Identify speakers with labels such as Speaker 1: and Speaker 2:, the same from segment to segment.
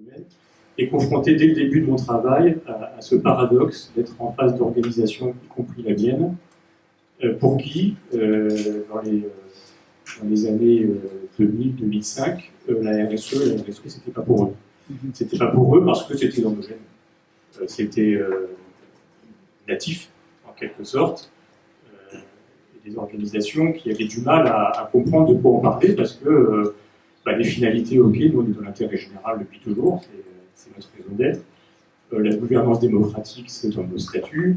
Speaker 1: domaine, et confronté dès le début de mon travail à ce paradoxe d'être en face d'organisations, y compris la mienne, pour qui, dans les années 2000-2005, la RSE, c'était pas pour eux. C'était pas pour eux parce que c'était dans nos gènes. C'était natif, en quelque sorte. Des organisations qui avaient du mal à comprendre de quoi on parlait parce que les finalités, ok, nous on est dans l'intérêt général depuis toujours, c'est notre raison d'être. La gouvernance démocratique, c'est dans nos statuts.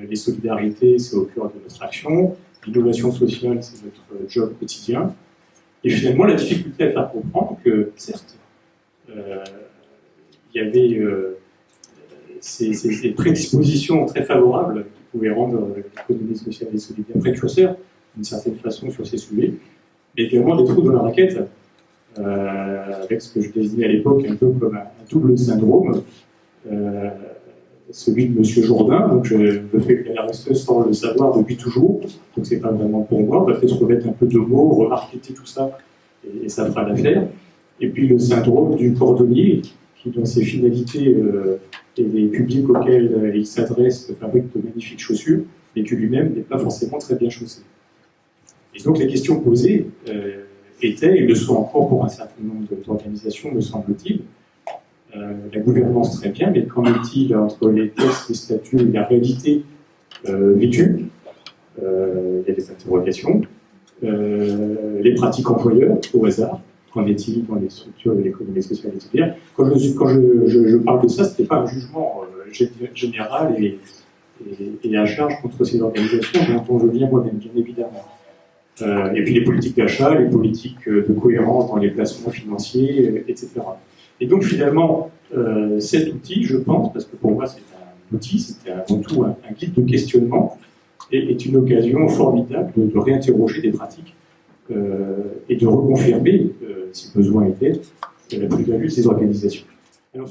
Speaker 1: Les solidarités, c'est au cœur de notre action. L'innovation sociale, c'est notre job quotidien. Et finalement, la difficulté à faire comprendre que, certes, il y avait ces prédispositions très favorables qui pouvaient rendre l'économie sociale et solidaire précurseur, d'une certaine façon, sur ces sujets, mais également des trous dans la raquette, avec ce que je désignais à l'époque un peu comme un double syndrome, celui de M. Jourdain, donc le fait que la RSE sans le savoir depuis toujours, donc c'est pas vraiment pour moi, on va peut-être remettre un peu de mots, remarqueter tout ça, et ça fera l'affaire. Et puis le syndrome du cordonnier, qui dans ses finalités et les publics auxquels il s'adresse fabrique de magnifiques chaussures, mais que lui-même n'est pas forcément très bien chaussé. Et donc les questions posées étaient, et le sont encore pour un certain nombre d'organisations, me semble-t-il, la gouvernance très bien, mais qu'en est-il entre les textes, les statuts et la réalité vécue? Il y a des interrogations. Les pratiques employeurs, au hasard, qu'en est-il dans les structures de l'économie sociale et solidaire? Quand je parle de ça, ce n'était pas un jugement général et à charge contre ces organisations, dont je viens moi-même, bien évidemment. Et puis les politiques d'achat, les politiques de cohérence dans les placements financiers, etc. Et donc finalement, cet outil, je pense, parce que pour moi c'est un outil, c'était avant tout un guide de questionnement, est une occasion formidable de réinterroger des pratiques et de reconfirmer, si besoin était, la plus-value de ces organisations. Alors,